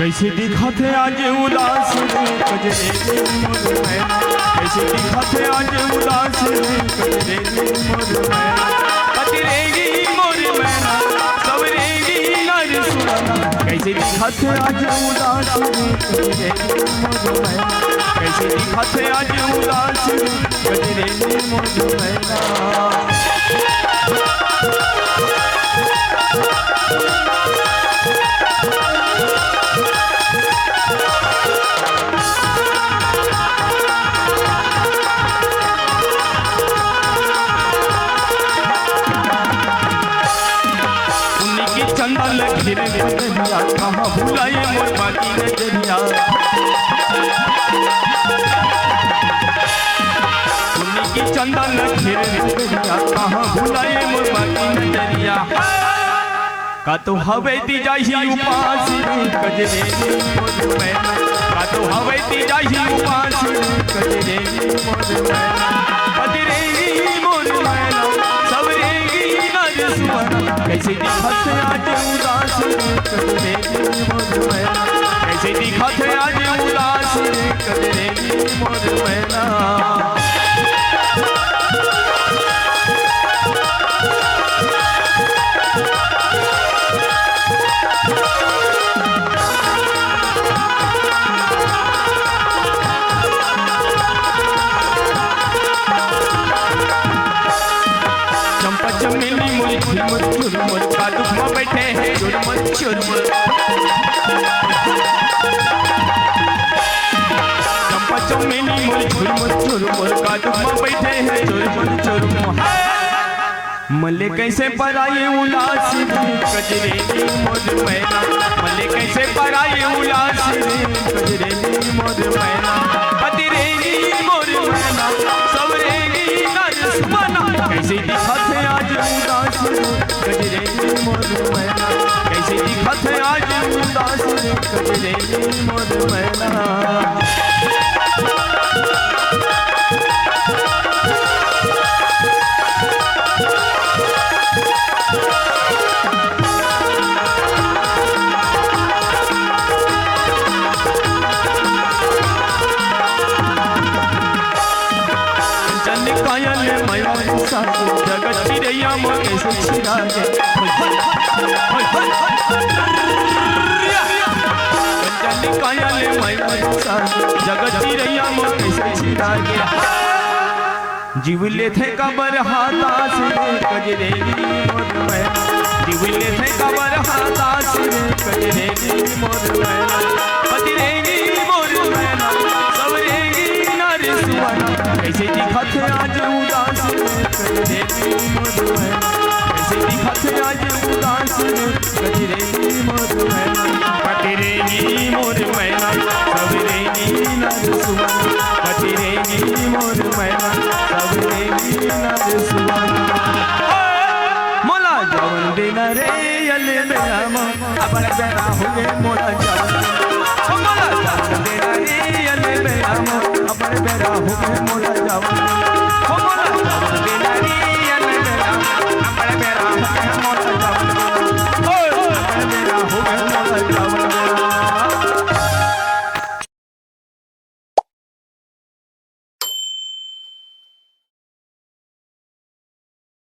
कैसे दिखा थे आज उदास कजरे मोर मैना, कैसे दिखा थे आज उदास कजरे मोर मैना, कजरेगी मोर मैना सवरेगी नर सुहाना। कैसे दिखा थे आज उदास कजरे मोर मैना, कैसे दिखा थे आज उदास कजरे मोर मैना। चंदन घिरे नजरिया कहाँ भुलाए मोर बाकी नजरिया, सुनी की चंदन घिरे नजरिया कहाँ भुलाए मोर बाकी नजरिया। का तो हवे दी जाही उपास कजरे मोर मैना, का तो हवे दी जाही उपास कजरे मोर मैना, कजरेगी मोर मैना सवरेगी नर सुहाना। कैसे दिखा थे आज उदास कजरे मोर मैना, कैसे दिखा थे आज उदास कजरे मोर मैना। चंपा चमेली मोरी झुरमुर झुरमुर कादुक में बैठे हैं झुरमुर झुरमुर, चंपा चमेली मोरी झुरमुर झुरमुर कादुक में बैठे हैं झुरमुर झुरमुर। मले कैसे पराये उलास कजरे मोर मैना, मले कैसे पराये उलास कजरे मोर मैना, कजरेगी मोर मैना सवरेगी नर सुहाना। कैसे दिखा थे आज उदास कजरे मोर मैना, कैसे दिखा थे आज उदास कजरे मोर मैना। कायल मयूर साथी जगत चिड़ैया मोर कैसे छिड़ागे, कायल मयूर साथी जगत चिड़ैया मोर कैसे छिड़ागे। जीवले थे कबर हाथास कजरेगी मोर मैना, जीवले थे कबर हाथास कजरेगी मोर मैना, कजरेगी मोर मैना सवरेगी नर सुहाना। कैसे दिखा थे आज उदास कजरेगी मोर मैना, कैसे दिखा थे आज उदास कजरेगी मोर मैना, कजरेगी मोर मैना सवरेगी नर सुहाना, कजरेगी मोर मैना सवरेगी नर सुहाना। मोला जवन दिन रे यल मेरा मन अब बेरा हो गए मोला जवन, मोला जवन